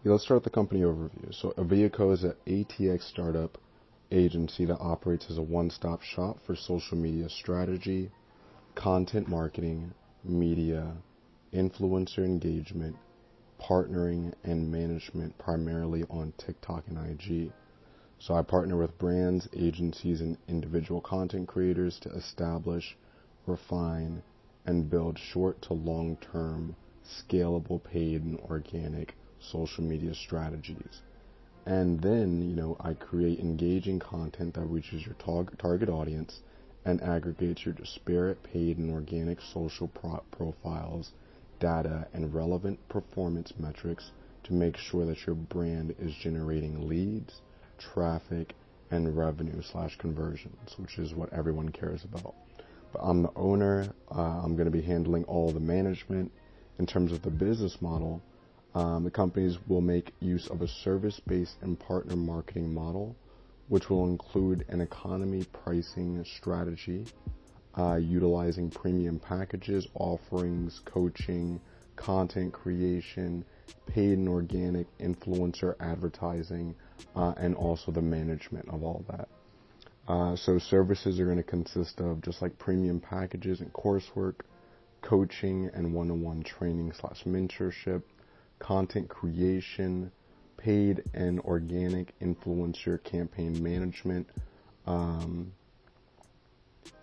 Yeah, let's start with the company overview. So AvviaCo is an ATX startup agency that operates as a one-stop shop for social media strategy, content marketing, media, influencer engagement, partnering, and management primarily on TikTok and IG. So I partner with brands, agencies, and individual content creators to establish, refine, and build short to long-term, scalable, paid, and organic social media strategies. And then, I create engaging content that reaches your target audience and aggregates your disparate paid and organic social profiles, data, and relevant performance metrics to make sure that your brand is generating leads, traffic, and revenue/conversions, which is what everyone cares about. But I'm the owner. I'm going to be handling all the management. In terms of the business model, the companies will make use of a service-based and partner marketing model, which will include an economy pricing strategy, utilizing premium packages, offerings, coaching, content creation, paid and organic influencer advertising, and also the management of all that. So services are going to consist of just like premium packages and coursework, coaching and one-on-one training/mentorship, content creation, paid and organic influencer campaign management, and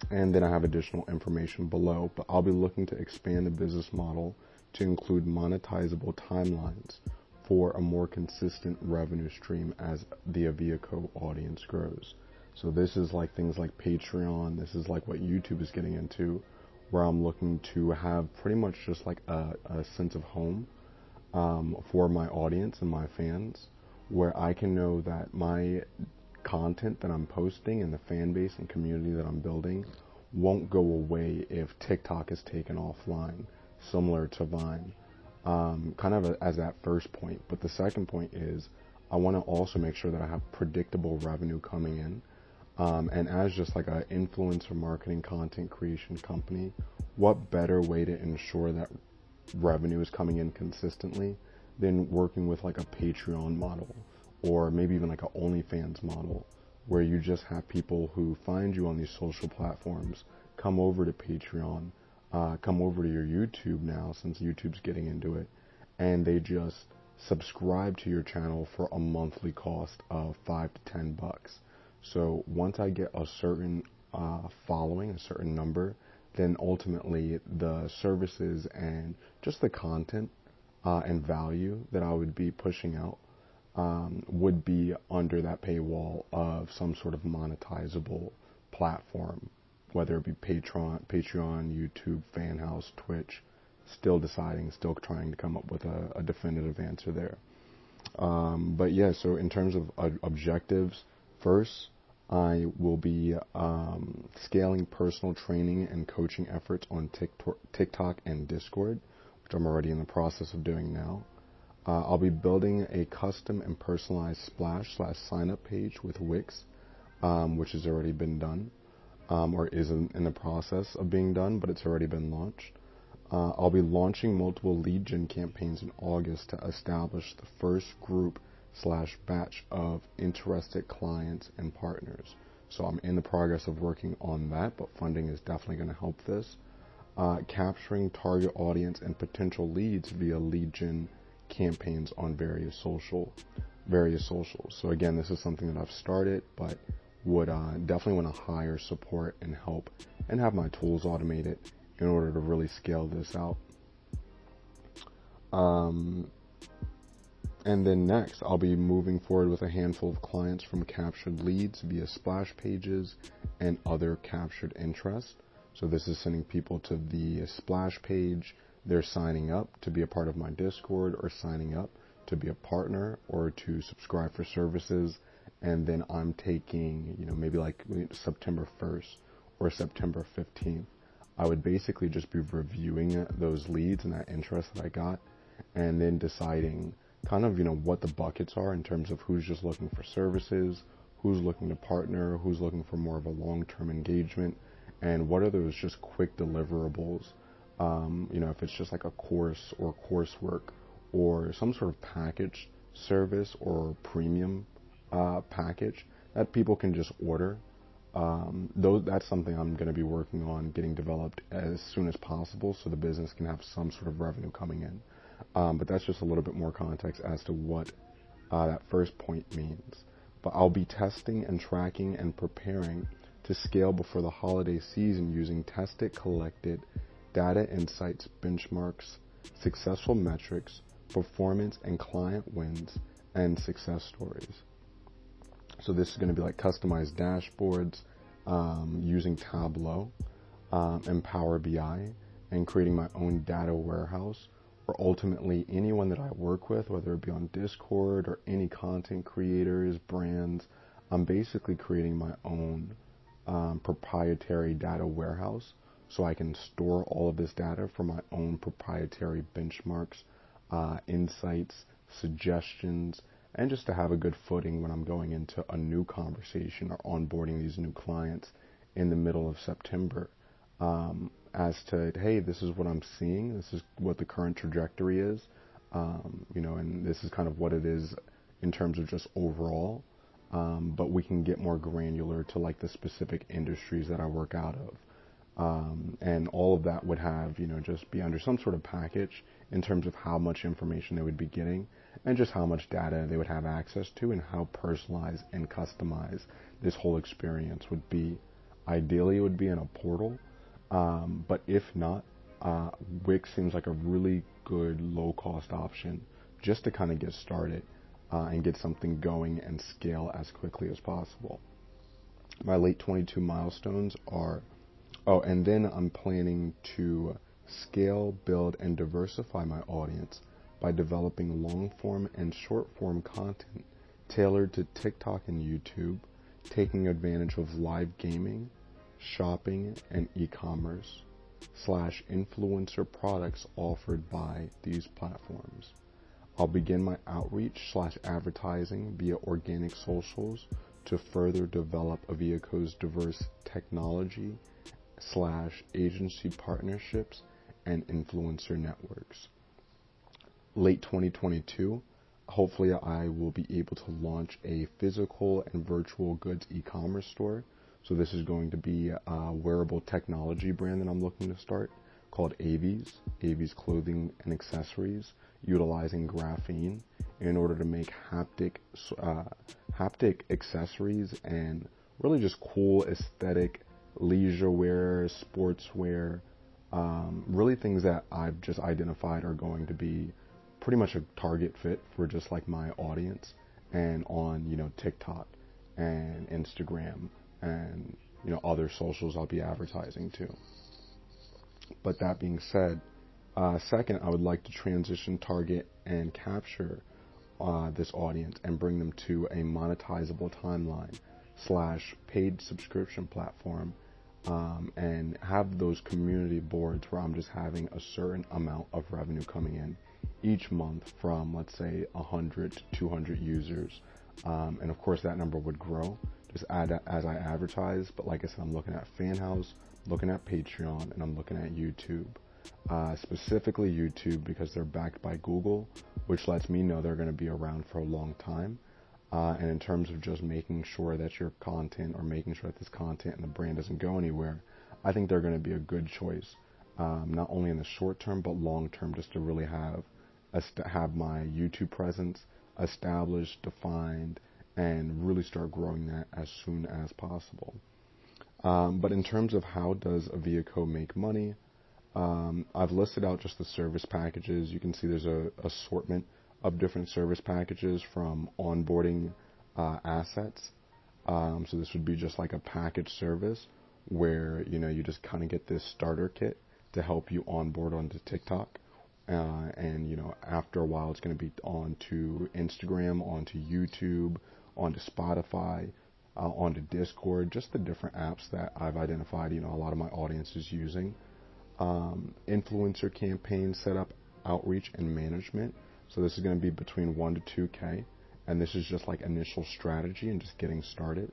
then I have additional information below, but I'll be looking to expand the business model to include monetizable timelines for a more consistent revenue stream as the AvviaCo audience grows. So this is like things like Patreon, this is like what YouTube is getting into, where I'm looking to have pretty much just like a sense of home for my audience and my fans, where I can know that my content that I'm posting and the fan base and community that I'm building won't go away if TikTok is taken offline, similar to Vine, kind of as that first point. But the second point is I want to also make sure that I have predictable revenue coming in. And as just like an influencer marketing content creation company, what better way to ensure that revenue is coming in consistently than working with like a Patreon model, or maybe even like an OnlyFans model, where you just have people who find you on these social platforms, come over to Patreon, come over to your YouTube now, since YouTube's getting into it, and they just subscribe to your channel for a monthly cost of $5 to $10. So once I get a certain following, a certain number, then ultimately the services and just the content and value that I would be pushing out would be under that paywall of some sort of monetizable platform, whether it be Patreon, YouTube, Fanhouse, Twitch. Still deciding, still trying to come up with a definitive answer there. But yeah, so in terms of objectives, first, I will be scaling personal training and coaching efforts on TikTok and Discord, which I'm already in the process of doing now. I'll be building a custom and personalized splash/sign-up page with Wix, which has already been done, or is in the process of being done, but it's already been launched. I'll be launching multiple lead gen campaigns in August to establish the first group/batch of interested clients and partners. So I'm in the progress of working on that, but funding is definitely going to help this. Capturing target audience and potential leads via lead gen campaigns on various socials. So again, this is something that I've started, but would definitely want to hire support and help and have my tools automated in order to really scale this out. And then next, I'll be moving forward with a handful of clients from captured leads via splash pages and other captured interest. So this is sending people to the splash page. They're signing up to be a part of my Discord, or signing up to be a partner or to subscribe for services. And then I'm taking, maybe like September 1st or September 15th. I would basically just be reviewing those leads and that interest that I got, and then deciding kind of, what the buckets are in terms of who's just looking for services, who's looking to partner, who's looking for more of a long-term engagement, and what are those just quick deliverables. If it's just like a course or coursework or some sort of package service or premium package that people can just order. That's something I'm going to be working on getting developed as soon as possible so the business can have some sort of revenue coming in. But that's just a little bit more context as to what that first point means. But I'll be testing and tracking and preparing to scale before the holiday season using tested, collected data insights, benchmarks, successful metrics, performance and client wins, and success stories. So this is going to be like customized dashboards using Tableau and Power BI, and creating my own data warehouse, or ultimately anyone that I work with, whether it be on Discord or any content creators, brands, I'm basically creating my own proprietary data warehouse so I can store all of this data for my own proprietary benchmarks, insights, suggestions, and just to have a good footing when I'm going into a new conversation or onboarding these new clients in the middle of September, as to, hey, this is what I'm seeing, this is what the current trajectory is, and this is kind of what it is in terms of just overall, but we can get more granular to like the specific industries that I work out of. And all of that would have, just be under some sort of package in terms of how much information they would be getting and just how much data they would have access to and how personalized and customized this whole experience would be. Ideally, it would be in a portal, but if not, Wix seems like a really good low-cost option just to kind of get started and get something going and scale as quickly as possible. My late 22 milestones are, and then I'm planning to scale, build, and diversify my audience by developing long-form and short-form content tailored to TikTok and YouTube, taking advantage of live gaming, shopping, and e-commerce / influencer products offered by these platforms. I'll begin my outreach / advertising via organic socials to further develop AvviaCo's diverse technology / agency partnerships and influencer networks. Late 2022, hopefully I will be able to launch a physical and virtual goods e-commerce store. So this is going to be a wearable technology brand that I'm looking to start called Avvia's Clothing and Accessories, utilizing graphene in order to make haptic accessories and really just cool aesthetic leisure wear, sportswear, really things that I've just identified are going to be pretty much a target fit for just like my audience, and on TikTok and Instagram and other socials I'll be advertising to. But that being said, second, I would like to transition, target, and capture this audience and bring them to a monetizable timeline / paid subscription platform, and have those community boards where I'm just having a certain amount of revenue coming in each month from, let's say, 100 to 200 users. And of course that number would grow just as I advertise. But like I said, I'm looking at FanHouse, looking at Patreon, and I'm looking at YouTube. Specifically YouTube because they're backed by Google, which lets me know they're going to be around for a long time. And in terms of just making sure that your content, or making sure that this content and the brand doesn't go anywhere, I think they're going to be a good choice, not only in the short term but long term, just to really have my YouTube presence established, defined, and really start growing that as soon as possible. But in terms of how does AvviaCo make money, I've listed out just the service packages. You can see there's a assortment of different service packages from onboarding assets. So this would be just like a package service where you just kind of get this starter kit to help you onboard onto TikTok. And after a while, it's going to be onto Instagram, onto YouTube, onto Spotify, onto Discord, just the different apps that I've identified, a lot of my audience is using. Influencer campaign setup, outreach, and management. So this is going to be between 1 to 2K, and this is just like initial strategy and just getting started,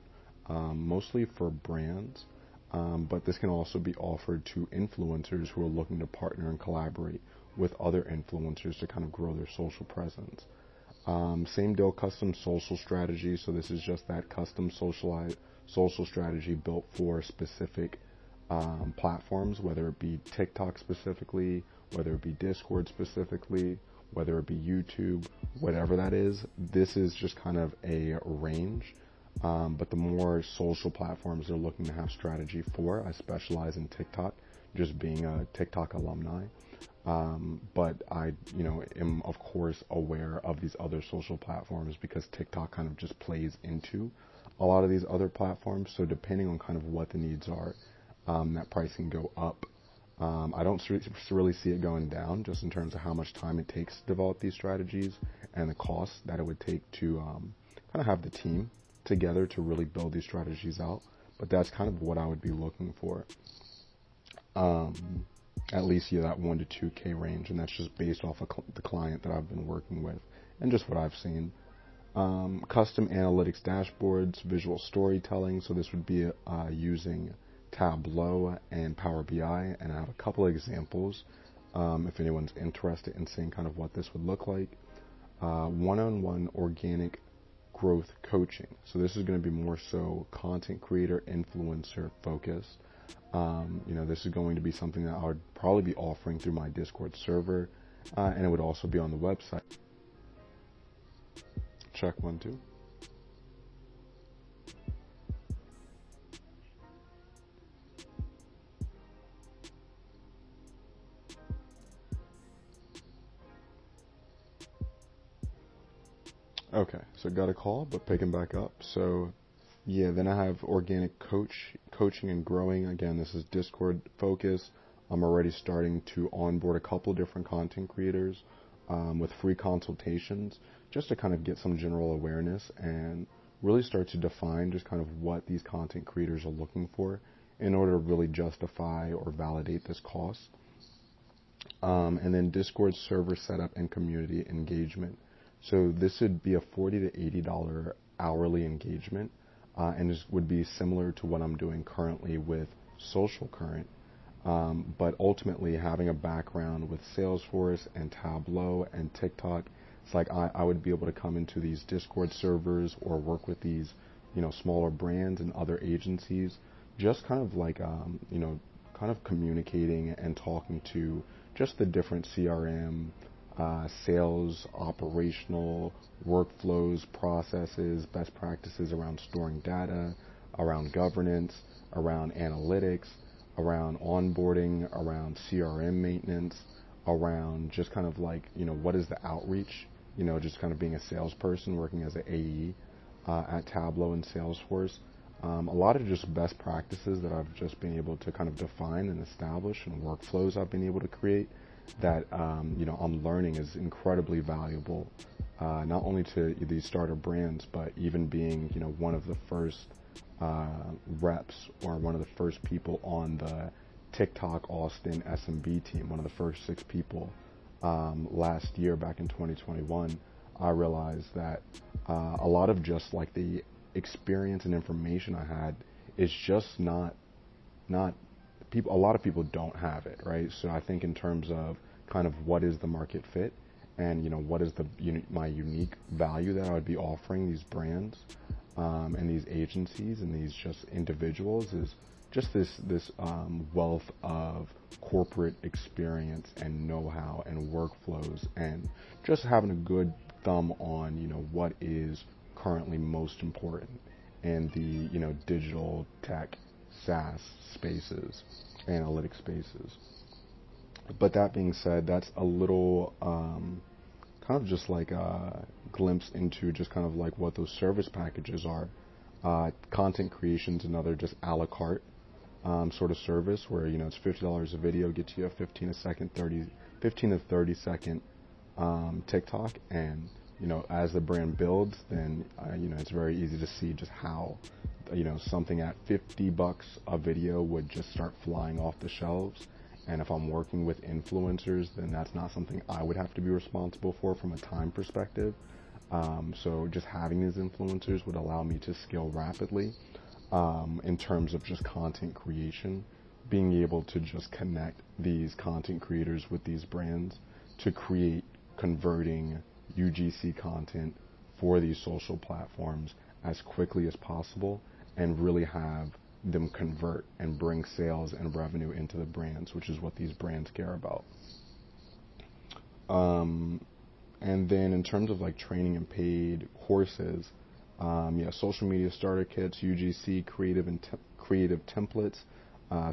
mostly for brands. But this can also be offered to influencers who are looking to partner and collaborate with other influencers to kind of grow their social presence. Same deal, custom social strategy. So this is just that custom social strategy built for specific platforms, whether it be TikTok specifically, whether it be Discord specifically, whether it be YouTube, whatever that is. This is just kind of a range. But the more social platforms they're looking to have strategy for, I specialize in TikTok, just being a TikTok alumni. But I, am of course aware of these other social platforms because TikTok kind of just plays into a lot of these other platforms. So depending on kind of what the needs are, that price can go up. I don't really see it going down, just in terms of how much time it takes to develop these strategies and the cost that it would take to kind of have the team together to really build these strategies out. But that's kind of what I would be looking for. At least that 1 to 2K range, and that's just based off of the client that I've been working with and just what I've seen. Custom analytics dashboards, visual storytelling. So this would be using Tableau and Power BI, and I have a couple of examples if anyone's interested in seeing kind of what this would look like. One-on-one organic growth coaching. So this is going to be more so content creator, influencer focused. This is going to be something that I would probably be offering through my Discord server, and it would also be on the website. Check 1, 2. Okay, so got a call, but picking back up. So yeah, then I have organic coaching and growing. Again, this is Discord focused. I'm already starting to onboard a couple different content creators with free consultations, just to kind of get some general awareness and really start to define just kind of what these content creators are looking for in order to really justify or validate this cost. And then Discord server setup and community engagement. So this would be a $40 to $80 hourly engagement, and this would be similar to what I'm doing currently with Social Current. But ultimately, having a background with Salesforce and Tableau and TikTok, it's like I would be able to come into these Discord servers or work with these, smaller brands and other agencies, just kind of like, kind of communicating and talking to just the different CRM, sales, operational workflows, processes, best practices around storing data, around governance, around analytics, around onboarding, around CRM maintenance, around just kind of like, what is the outreach, just kind of being a salesperson working as an AE at Tableau and Salesforce. A lot of just best practices that I've just been able to kind of define and establish, and workflows I've been able to create that, I'm learning is incredibly valuable, not only to these starter brands, but even being, one of the first reps or one of the first people on the TikTok Austin SMB team, one of the first 6 people last year back in 2021. I realized that a lot of just like the experience and information I had is just not people. A lot of people don't have it, right? So I think in terms of kind of what is the market fit, and what is my unique value that I would be offering these brands and these agencies and these just individuals, is just this wealth of corporate experience and know-how and workflows, and just having a good thumb on what is currently most important in the digital tech, SaaS spaces, analytic spaces. But that being said, that's a little kind of just like a glimpse into just kind of like what those service packages are. Content creation's another just a la carte sort of service where it's $50 a video, gets you a 15 to 30 second TikTok, and as the brand builds, then it's very easy to see just how something at $50 a video would just start flying off the shelves. And if I'm working with influencers, then that's not something I would have to be responsible for from a time perspective. So just having these influencers would allow me to scale rapidly in terms of just content creation, being able to just connect these content creators with these brands to create converting, UGC content for these social platforms as quickly as possible and really have them convert and bring sales and revenue into the brands, which is what these brands care about. And then in terms of like training and paid courses, social media starter kits, UGC, creative templates.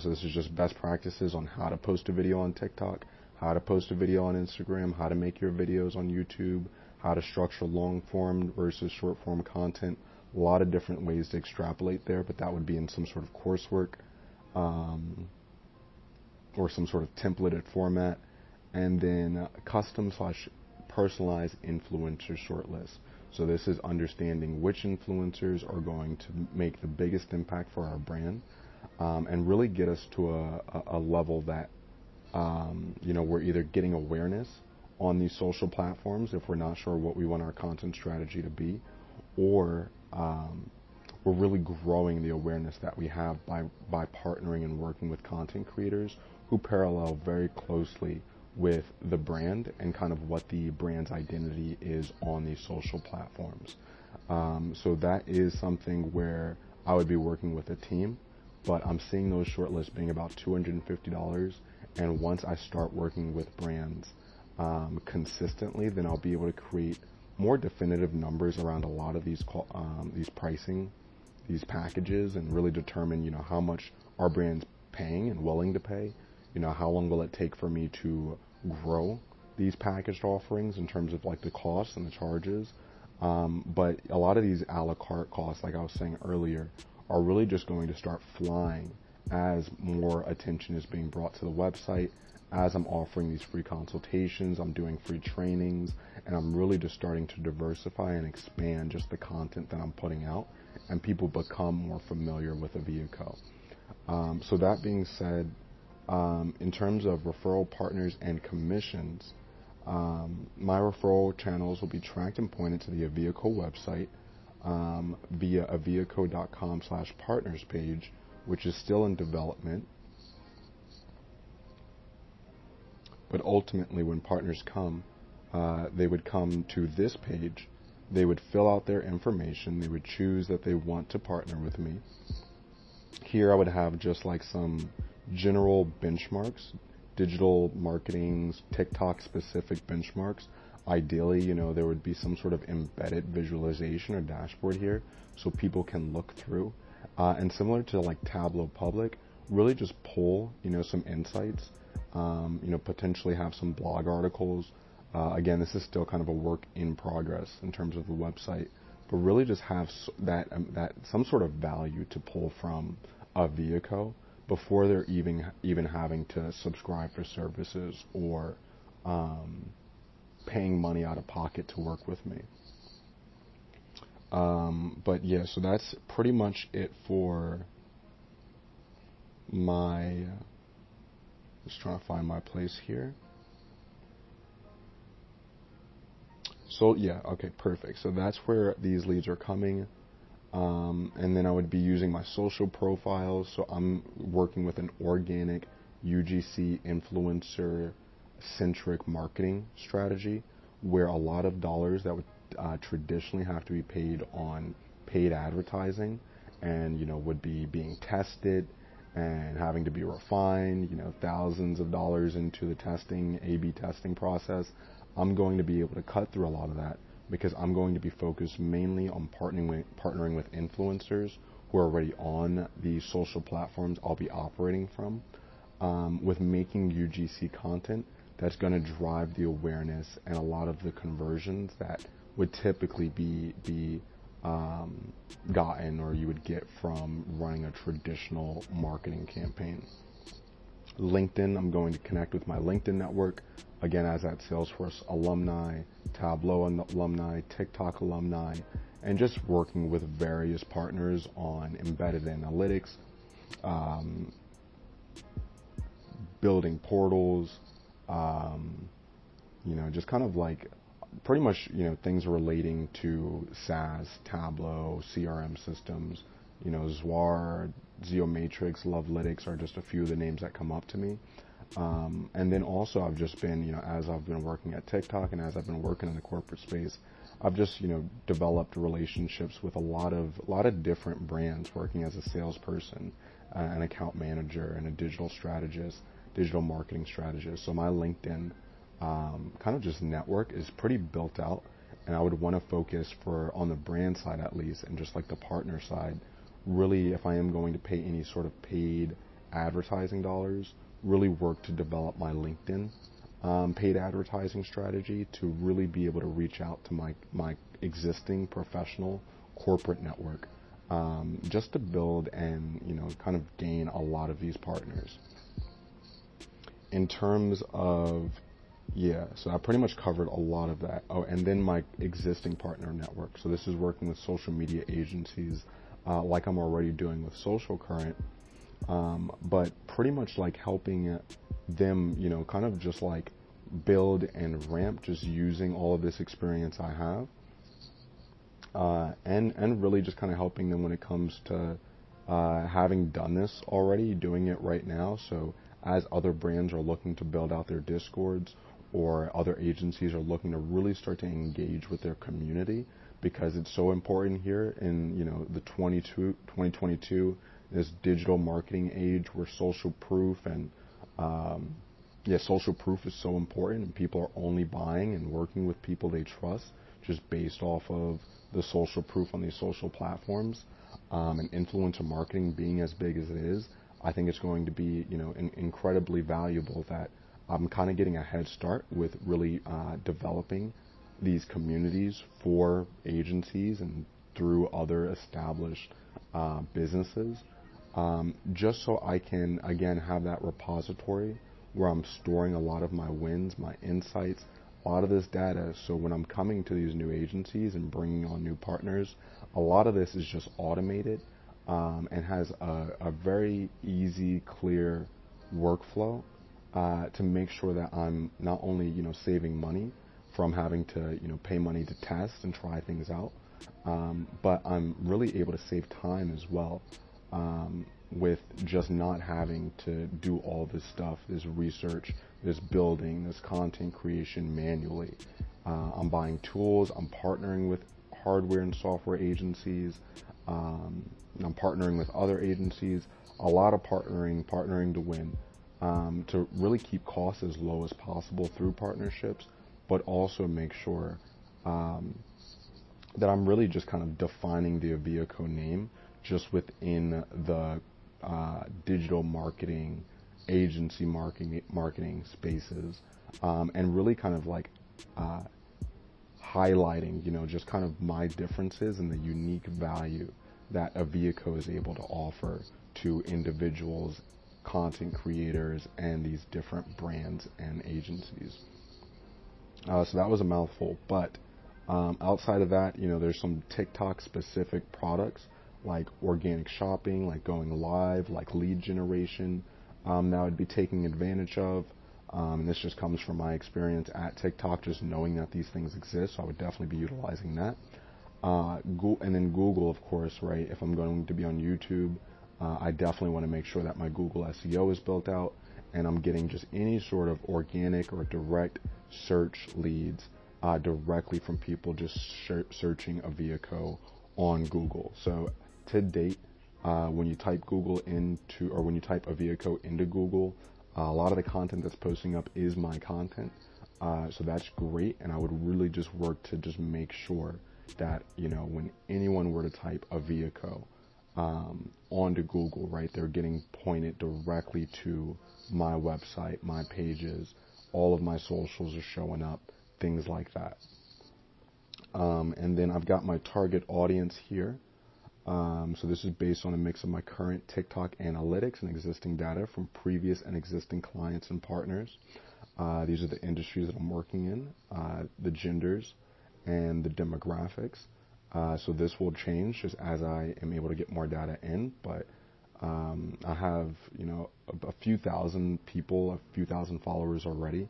So this is just best practices on how to post a video on TikTok, how to post a video on Instagram, how to make your videos on YouTube, how to structure long form versus short form content. A lot of different ways to extrapolate there, but that would be in some sort of coursework or some sort of templated format. And then custom/personalized influencer shortlist. So this is understanding which influencers are going to make the biggest impact for our brand, and really get us to a level that we're either getting awareness on these social platforms if we're not sure what we want our content strategy to be, or we're really growing the awareness that we have by partnering and working with content creators who parallel very closely with the brand and kind of what the brand's identity is on these social platforms. So that is something where I would be working with a team, but I'm seeing those shortlists being about $250. And once I start working with brands consistently, then I'll be able to create more definitive numbers around a lot of these pricing, these packages, and really determine, how much our brand's paying and willing to pay. How long will it take for me to grow these packaged offerings in terms of like the costs and the charges. But a lot of these a la carte costs, like I was saying earlier, are really just going to start flying as more attention is being brought to the website, as I'm offering these free consultations, I'm doing free trainings, and I'm really just starting to diversify and expand just the content that I'm putting out, and people become more familiar with AvviaCo. So that being said, in terms of referral partners and commissions, my referral channels will be tracked and pointed to the AvviaCo website via AvviaCo.com/partners page, which is still in development. But ultimately, when partners come, they would come to this page. They would fill out their information. They would choose that they want to partner with me. Here I would have just like some general benchmarks, digital marketing, TikTok specific benchmarks. Ideally, there would be some sort of embedded visualization or dashboard here so people can look through. And similar to like Tableau Public, really just pull, some insights, potentially have some blog articles. Again, this is still kind of a work in progress in terms of the website, but really just have that some sort of value to pull from AvviaCo before they're even having to subscribe for services or paying money out of pocket to work with me. But yeah, so that's pretty much it for my, just trying to find my place here. So yeah, okay, perfect. So that's where these leads are coming. And then I would be using my social profiles. So I'm working with an organic UGC influencer centric marketing strategy where a lot of dollars that would traditionally have to be paid on paid advertising and, would be being tested and having to be refined, thousands of dollars into the testing, A/B testing process. I'm going to be able to cut through a lot of that because I'm going to be focused mainly on partnering with influencers who are already on the social platforms I'll be operating from, with making UGC content that's going to drive the awareness and a lot of the conversions that would typically be gotten or you would get from running a traditional marketing campaign. LinkedIn, I'm going to connect with my LinkedIn network, again, as that Salesforce alumni, Tableau alumni, TikTok alumni, and just working with various partners on embedded analytics, building portals, just kind of like pretty much, things relating to SaaS, Tableau, CRM systems, Zwar, Zeomatrix, Lovelytics are just a few of the names that come up to me. And then also I've just been, as I've been working at TikTok and as I've been working in the corporate space, I've just, developed relationships with a lot of different brands, working as a salesperson, an account manager, and a digital strategist, digital marketing strategist. So my LinkedIn kind of just network is pretty built out, and I would want to focus on the brand side at least, and just like the partner side, really, if I am going to pay any sort of paid advertising dollars, really work to develop my LinkedIn paid advertising strategy to really be able to reach out to my existing professional corporate network, just to build and kind of gain a lot of these partners. In terms of so I pretty much covered a lot of that. Oh, and then my existing partner network. So this is working with social media agencies, like I'm already doing with Social Current, but pretty much like helping them, kind of just like build and ramp, just using all of this experience I have, and really just kind of helping them when it comes to having done this already, doing it right now. So as other brands are looking to build out their Discords, or other agencies are looking to really start to engage with their community, because it's so important here in the 2022, this digital marketing age where social proof and social proof is so important, and people are only buying and working with people they trust just based off of the social proof on these social platforms, and influencer marketing being as big as it is. I think it's going to be incredibly valuable that I'm kind of getting a head start with really developing these communities for agencies and through other established businesses, just so I can, again, have that repository where I'm storing a lot of my wins, my insights, a lot of this data. So when I'm coming to these new agencies and bringing on new partners, a lot of this is just automated, and has a very easy, clear workflow to make sure that I'm not only saving money from having to pay money to test and try things out, but I'm really able to save time as well, with just not having to do all this stuff, this research, this building, this content creation manually. I'm buying tools, I'm partnering with hardware and software agencies, I'm partnering with other agencies, a lot of partnering to win, to really keep costs as low as possible through partnerships, but also make sure that I'm really just kind of defining the AvviaCo name just within the digital marketing, agency marketing spaces, and really kind of like highlighting, just kind of my differences and the unique value that AvviaCo is able to offer to individuals, content creators, and these different brands and agencies. So that was a mouthful, but outside of that, there's some TikTok specific products like organic shopping, like going live, like lead generation, that I would be taking advantage of. And this just comes from my experience at TikTok, just knowing that these things exist, so I would definitely be utilizing that. And then Google, of course, right? If I'm going to be on YouTube, I definitely want to make sure that my Google SEO is built out, and I'm getting just any sort of organic or direct search leads directly from people just searching AvviaCo on Google. So to date, when you type when you type AvviaCo into Google, a lot of the content that's posting up is my content. So that's great, and I would really just work to just make sure that, when anyone were to type AvviaCo onto Google, right, they're getting pointed directly to my website, my pages, all of my socials are showing up, things like that. And then I've got my target audience here. So this is based on a mix of my current TikTok analytics and existing data from previous and existing clients and partners. These are the industries that I'm working in, the genders, and the demographics. So this will change just as I am able to get more data in, but I have, a few thousand people, a few thousand followers already,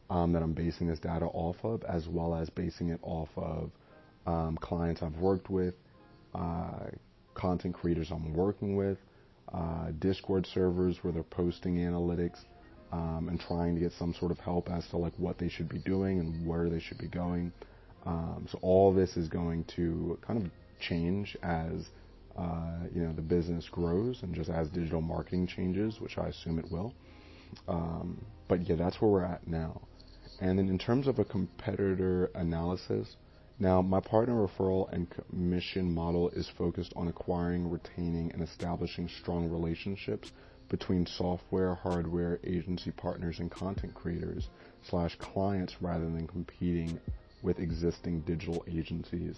that I'm basing this data off of, as well as basing it off of clients I've worked with, content creators I'm working with, Discord servers where they're posting analytics, and trying to get some sort of help as to like what they should be doing and where they should be going. So all this is going to kind of change as the business grows and just as digital marketing changes, which I assume it will. But yeah, that's where we're at now. And then in terms of a competitor analysis, now my partner referral and commission model is focused on acquiring, retaining, and establishing strong relationships between software, hardware, agency partners, and content creators / clients rather than competing with existing digital agencies.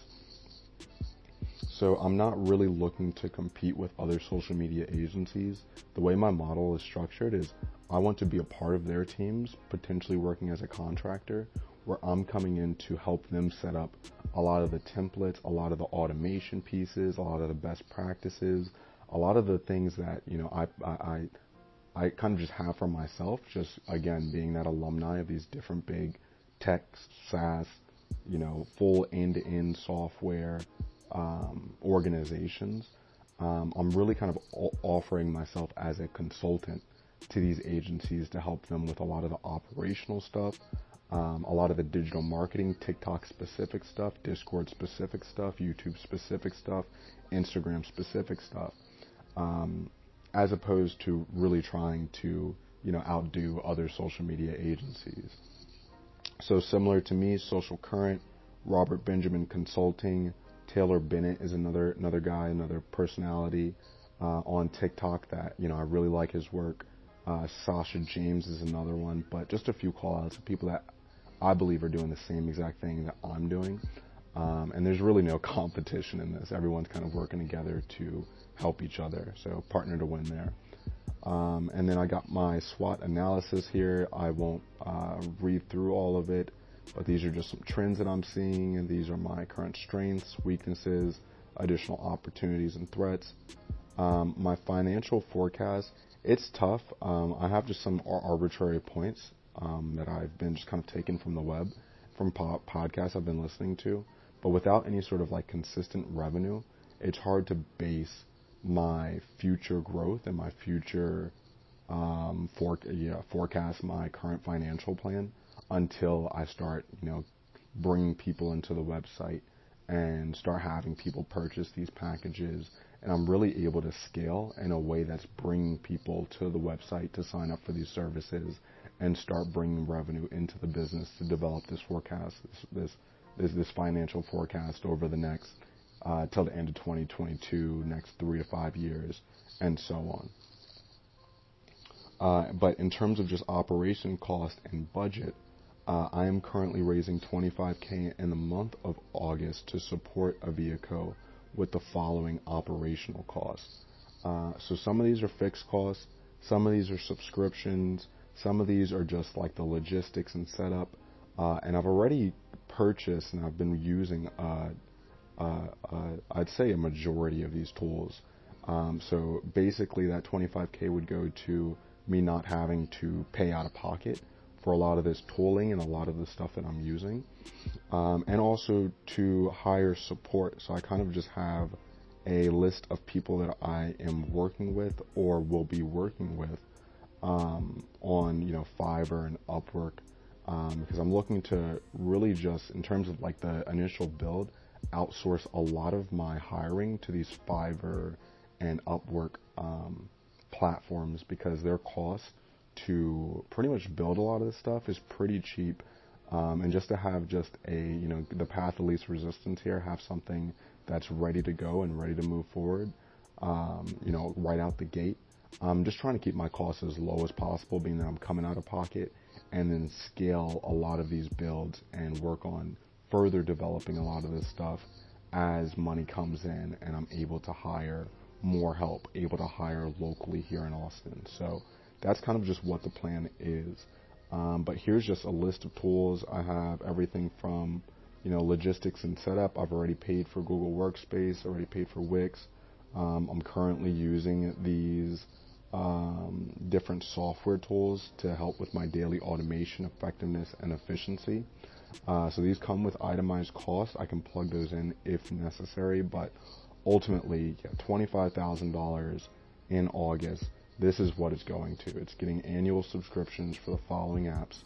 So I'm not really looking to compete with other social media agencies. The way my model is structured is I want to be a part of their teams, potentially working as a contractor, where I'm coming in to help them set up a lot of the templates, a lot of the automation pieces, a lot of the best practices, a lot of the things that, I kind of just have for myself, just again, being that alumni of these different big tech, SaaS, full end-to-end software organizations. I'm really kind of offering myself as a consultant to these agencies to help them with a lot of the operational stuff, a lot of the digital marketing, TikTok specific stuff, Discord specific stuff, YouTube specific stuff, Instagram specific stuff, as opposed to really trying to, outdo other social media agencies. So similar to me, Social Current, Robert Benjamin Consulting, Taylor Bennett is another guy, another personality on TikTok that, I really like his work. Sasha James is another one, but just a few call outs of people that I believe are doing the same exact thing that I'm doing. And there's really no competition in this. Everyone's kind of working together to help each other. So partner to win there. And then I got my SWOT analysis here. I won't read through all of it, but these are just some trends that I'm seeing, and these are my current strengths, weaknesses, additional opportunities, and threats. My financial forecast, it's tough. I have just some arbitrary points that I've been just kind of taken from the web, from podcasts I've been listening to, but without any sort of like consistent revenue, it's hard to base my future growth and my future forecast my current financial plan until I start, bringing people into the website and start having people purchase these packages. And I'm really able to scale in a way that's bringing people to the website to sign up for these services and start bringing revenue into the business to develop this forecast, this financial forecast over the next till the end of 2022, next 3 to 5 years, and so on. But in terms of just operation cost and budget, I am currently raising $25,000 in the month of August to support AvviaCo with the following operational costs. So some of these are fixed costs, some of these are subscriptions, some of these are just like the logistics and setup. And I've already purchased and I've been using, I'd say a majority of these tools. So basically that $25,000 would go to me not having to pay out of pocket for a lot of this tooling and a lot of the stuff that I'm using, and also to hire support. So I kind of just have a list of people that I am working with or will be working with on Fiverr and Upwork, because I'm looking to really just, in terms of like the initial build, outsource a lot of my hiring to these Fiverr and Upwork platforms, because their cost to pretty much build a lot of this stuff is pretty cheap, and just to have just the path of least resistance here, have something that's ready to go and ready to move forward, right out the gate. I'm just trying to keep my costs as low as possible, being that I'm coming out of pocket, and then scale a lot of these builds and work on further developing a lot of this stuff as money comes in and I'm able to hire more help, able to hire locally here in Austin. So that's kind of just what the plan is. But here's just a list of tools. I have everything from, logistics and setup. I've already paid for Google Workspace, already paid for Wix. I'm currently using these different software tools to help with my daily automation, effectiveness, and efficiency. So these come with itemized costs. I can plug those in if necessary, but ultimately, $25,000 in August. this is what it's going to. It's getting annual subscriptions for the following apps.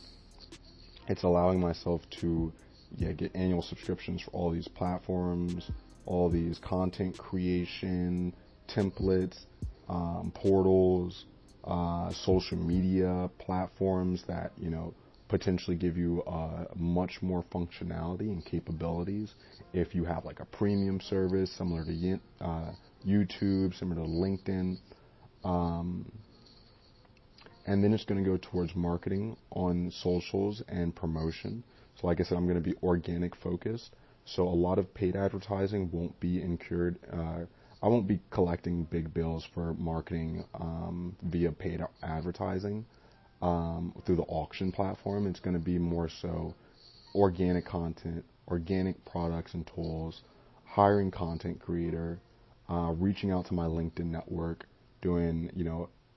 It's allowing myself to get annual subscriptions for all these platforms, all these content creation templates, portals, social media platforms that, potentially give you much more functionality and capabilities. If you have like a premium service similar to YouTube, similar to LinkedIn, and then it's going to go towards marketing on socials and promotion. So like I said, I'm going to be organic focused. So a lot of paid advertising won't be incurred. I won't be collecting big bills for marketing via paid advertising through the auction platform. It's going to be more so organic content, organic products and tools, hiring content creator, reaching out to my LinkedIn network, doing,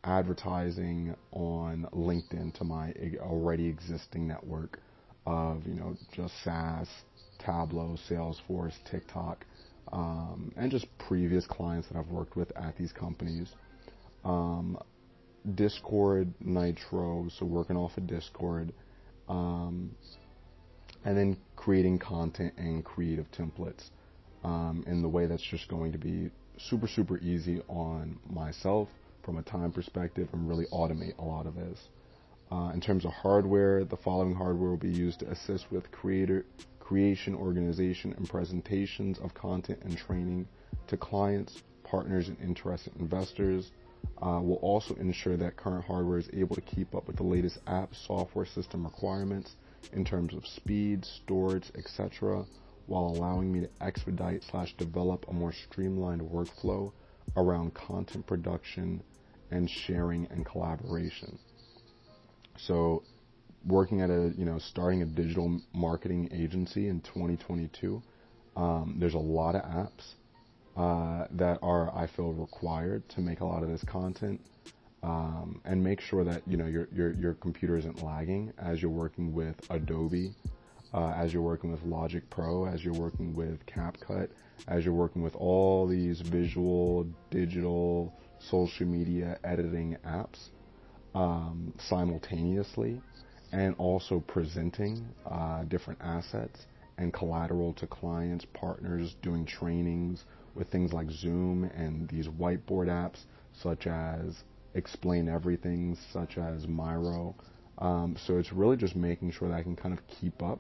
advertising on LinkedIn to my already existing network of, just SaaS, Tableau, Salesforce, TikTok, and just previous clients that I've worked with at these companies. Discord, Nitro, so working off of Discord, and then creating content and creative templates in the way that's just going to be super, super easy on myself from a time perspective and really automate a lot of this. In terms of hardware, the following hardware will be used to assist with creation, organization, and presentations of content and training to clients, partners, and interested investors. Will also ensure that current hardware is able to keep up with the latest app software system requirements in terms of speed, storage, etc., while allowing me to expedite/develop a more streamlined workflow around content production and sharing and collaboration. So working at starting a digital marketing agency in 2022, there's a lot of apps that are, I feel, required to make a lot of this content, and make sure that your computer isn't lagging as you're working with Adobe, as you're working with Logic Pro, as you're working with CapCut, as you're working with all these visual, digital, social media editing apps simultaneously, and also presenting different assets and collateral to clients, partners, doing trainings with things like Zoom and these whiteboard apps such as Explain Everything, such as Miro. So it's really just making sure that I can kind of keep up,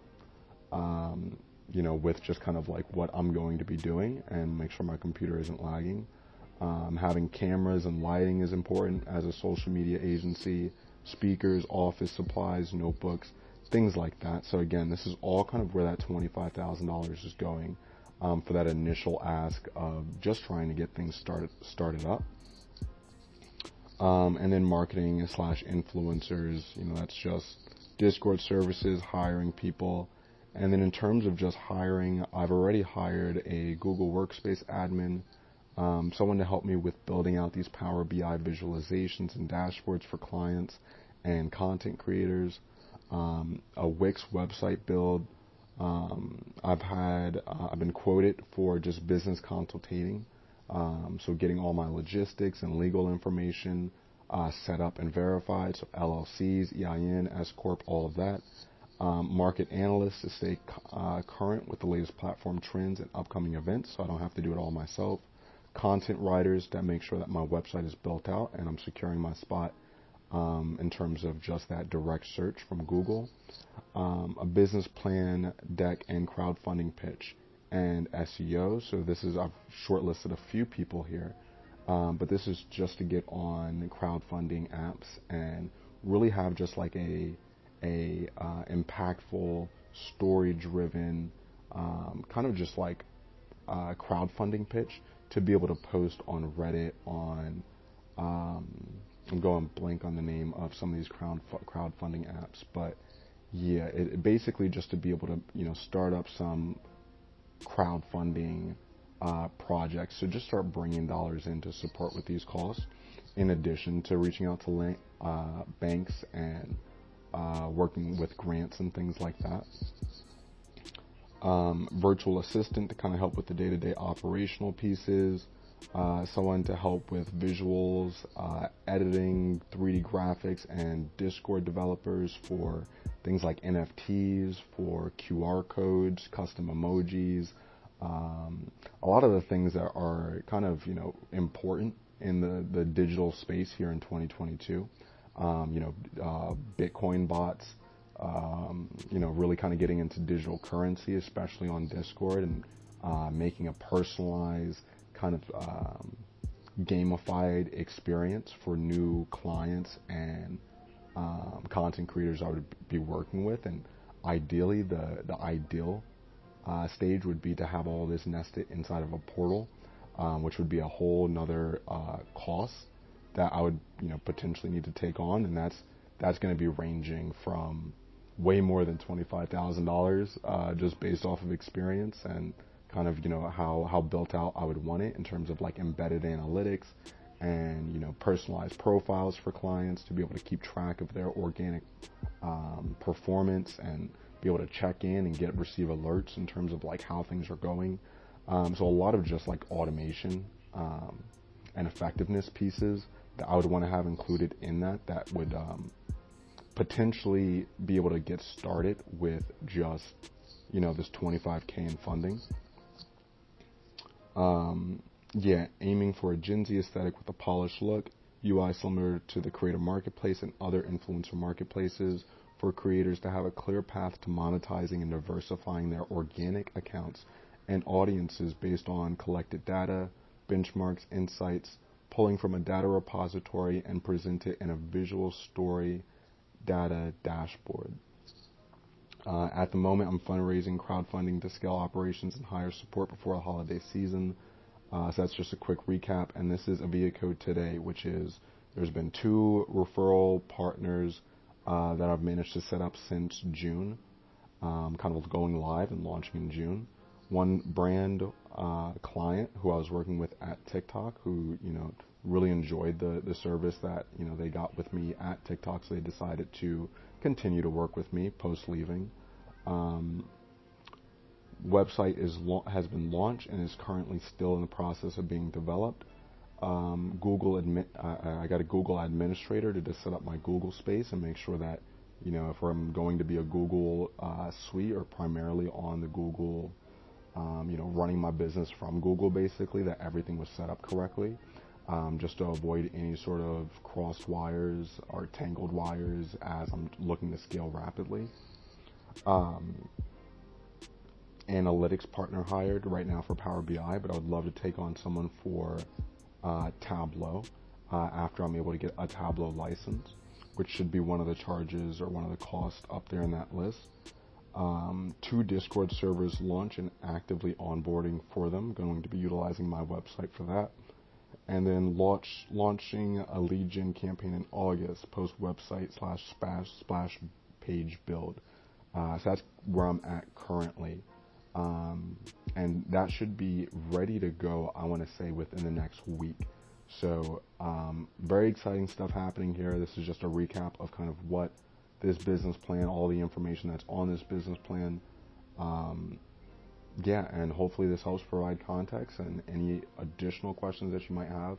with just kind of like what I'm going to be doing and make sure my computer isn't lagging. Having cameras and lighting is important as a social media agency, speakers, office supplies, notebooks, things like that. So again, this is all kind of where that $25,000 is going for that initial ask of just trying to get things started up. And then marketing / influencers, that's just Discord services, hiring people. And then in terms of just hiring, I've already hired a Google Workspace admin, someone to help me with building out these Power BI visualizations and dashboards for clients and content creators, a Wix website build. I've been quoted for just business consulting, so getting all my logistics and legal information set up and verified, so LLCs, EIN, S Corp, all of that. Market analysts to stay current with the latest platform trends and upcoming events, so I don't have to do it all myself. Content writers that make sure that my website is built out and I'm securing my spot in terms of just that direct search from Google. A business plan, deck, and crowdfunding pitch, and SEO. So I've shortlisted a few people here, but this is just to get on crowdfunding apps and really have just like a impactful, story-driven, kind of just like crowdfunding pitch to be able to post on Reddit, on I'm going blank on the name of some of these crowdfunding apps, but yeah, it basically just to be able to start up some crowdfunding projects. So just start bringing dollars in to support with these costs, in addition to reaching out to banks and working with grants and things like that. Virtual assistant to kind of help with the day-to-day operational pieces. someone to help with visuals, editing, 3D graphics, and Discord developers for things like NFTs, for QR codes, custom emojis, a lot of the things that are kind of, important in the digital space here in 2022. Bitcoin bots, really kind of getting into digital currency, especially on Discord, and making a personalized kind of gamified experience for new clients and content creators I would be working with. And ideally, the ideal stage would be to have all this nested inside of a portal, which would be a whole nother cost that I would potentially need to take on, and that's going to be ranging from way more than $25,000 just based off of experience and kind of how built out I would want it in terms of like embedded analytics and personalized profiles for clients to be able to keep track of their organic performance and be able to check in and receive alerts in terms of like how things are going. So a lot of just like automation and effectiveness pieces that I would want to have included in that would potentially be able to get started with just this $25K in funding. Aiming for a Gen Z aesthetic with a polished look, UI similar to the creator marketplace and other influencer marketplaces, for creators to have a clear path to monetizing and diversifying their organic accounts and audiences based on collected data, benchmarks, insights, pulling from a data repository and present it in a visual story data dashboard. At the moment, I'm fundraising, crowdfunding to scale operations and hire support before the holiday season. So that's just a quick recap. And this is AvviaCo today, which is there's been 2 referral partners that I've managed to set up since June, kind of going live and launching in June. One brand client who I was working with at TikTok who, really enjoyed the service that, they got with me at TikTok, so they decided to continue to work with me post leaving. Website has been launched and is currently still in the process of being developed. I got a Google administrator to just set up my Google space and make sure that, if I'm going to be a Google suite or primarily on the Google, running my business from Google, basically, that everything was set up correctly, just to avoid any sort of crossed wires or tangled wires as I'm looking to scale rapidly. Analytics partner hired right now for Power BI, but I would love to take on someone for Tableau after I'm able to get a Tableau license, which should be one of the charges or one of the costs up there in that list. 2 Discord servers launch and actively onboarding for them. Going to be utilizing my website for that. And then launching a lead gen campaign in August, post website / splash page build. So that's where I'm at currently. And that should be ready to go, I want to say, within the next week. So very exciting stuff happening here. This is just a recap of kind of what this business plan, all the information that's on this business plan. And hopefully this helps provide context and any additional questions that you might have.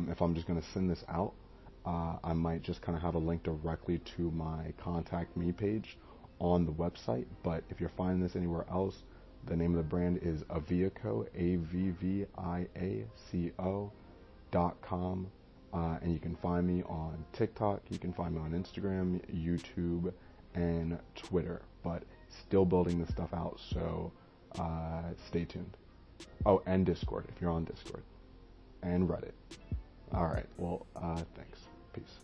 If I'm just going to send this out, I might just kind of have a link directly to my contact me page on the website. But if you're finding this anywhere else, the name of the brand is AvviaCo, AvviaCo.com. And you can find me on TikTok, you can find me on Instagram, YouTube, and Twitter. But still building this stuff out, so stay tuned. Oh, and Discord, if you're on Discord. And Reddit. All right, well, thanks. Peace.